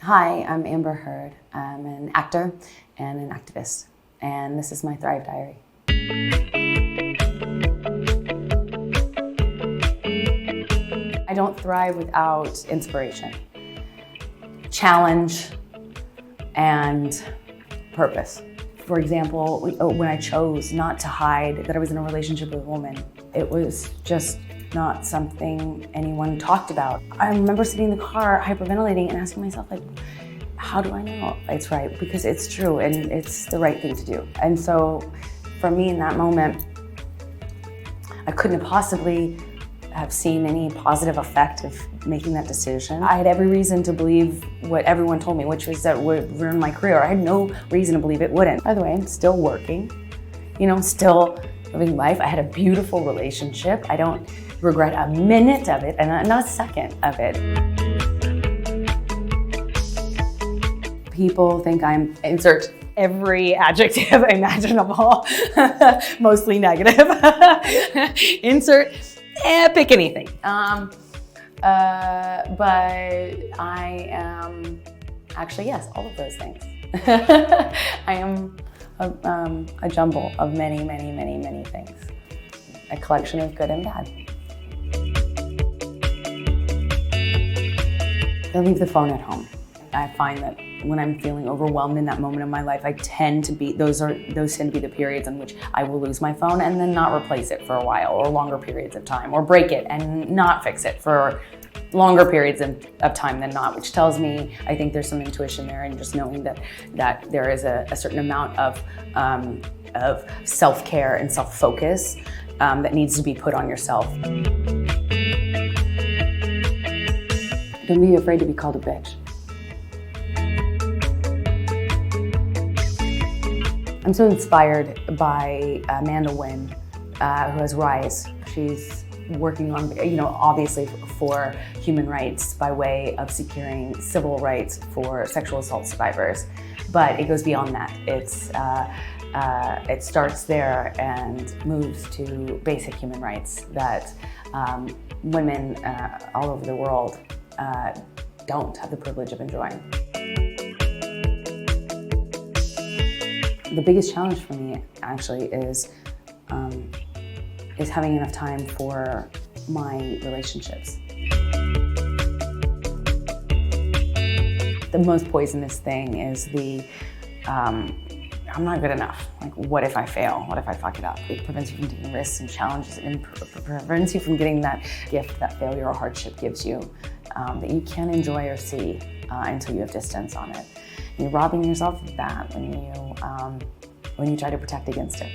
Hi, I'm Amber Heard. I'm an actor and an activist, and this is my Thrive Diary. I don't thrive without inspiration, challenge, and purpose. For example, when I chose not to hide that I was in a relationship with a woman, it was just not something anyone talked about. I remember sitting in the car hyperventilating and asking myself, like, how do I know it's right? Because it's true and it's the right thing to do. And so for me in that moment, I couldn't have possibly have seen any positive effect of making that decision. I had every reason to believe what everyone told me, which was that it would ruin my career. I had no reason to believe it wouldn't. By the way, I'm still working, still living life. I had a beautiful relationship. I don't regret a minute of it and not a second of it. People think I'm, insert every adjective imaginable, mostly negative. Insert, pick anything. But I am actually, yes, all of those things. I am a jumble of many, many, many, many things. A collection of good and bad. I leave the phone at home. I find that when I'm feeling overwhelmed in that moment of my life, those tend to be the periods in which I will lose my phone and then not replace it for a while or longer periods of time, or break it and not fix it for longer periods of time than not, which tells me I think there's some intuition there, and just knowing that there is a certain amount of self-care and self-focus that needs to be put on yourself. Don't be afraid to be called a bitch. I'm so inspired by Amanda Wynn, who has Rise. She's working on, obviously for human rights by way of securing civil rights for sexual assault survivors. But it goes beyond that. It starts there and moves to basic human rights that women all over the world don't have the privilege of enjoying. The biggest challenge for me actually is having enough time for my relationships. The most poisonous thing is I'm not good enough. Like, what if I fail? What if I fuck it up? It prevents you from taking risks and challenges, and prevents you from getting that gift that failure or hardship gives you that you can't enjoy or see until you have distance on it. And you're robbing yourself of that when you try to protect against it.